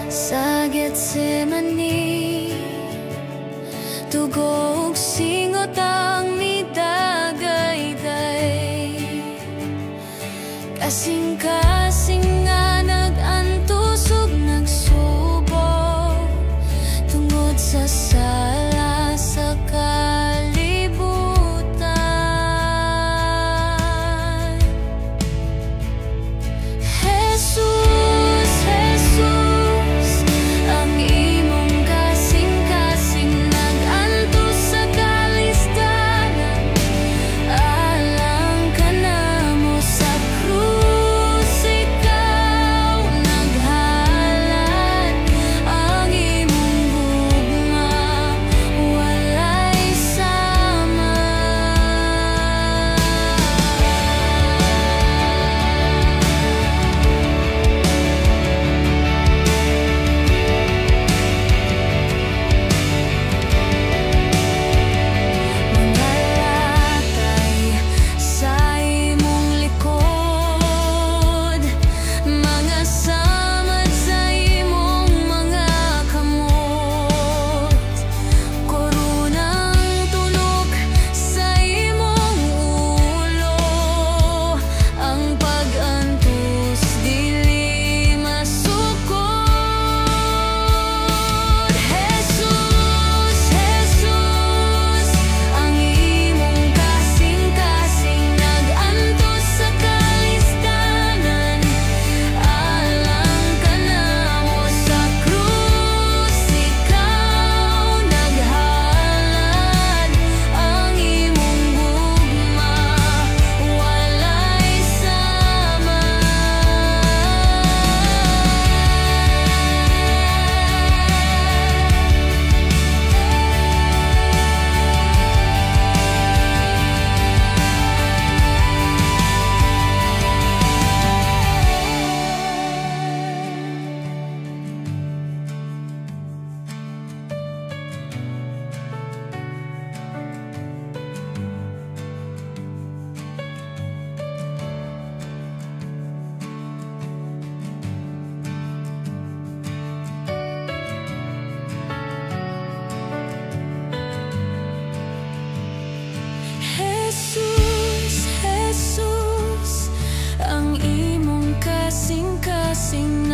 Sa Getsemani, tugo ug singot ang midagayday. Kasing-kasing nga nag-antos ug nagsubok tungod sa sala sa kalibutan. Jesus, Jesus, ang imong kasing-kasing nag-antos sa kalistanan. Alang ka namo sa krus, ikaw naghalad. Ang imong gugma walay sama. Mangalatay sa imong likod, mga samad sa imong mga kamot. Korunang tunog sa imong ulo, ang pag-antos dili masukod. Jesus, Jesus, ang imong kasing-kasing nag-antos sa kalistanan. Alang ka namo sa krus, ikaw naghalad. Ang imong gugma walay sama. Jesus, Jesus, ang imong kasing-kasing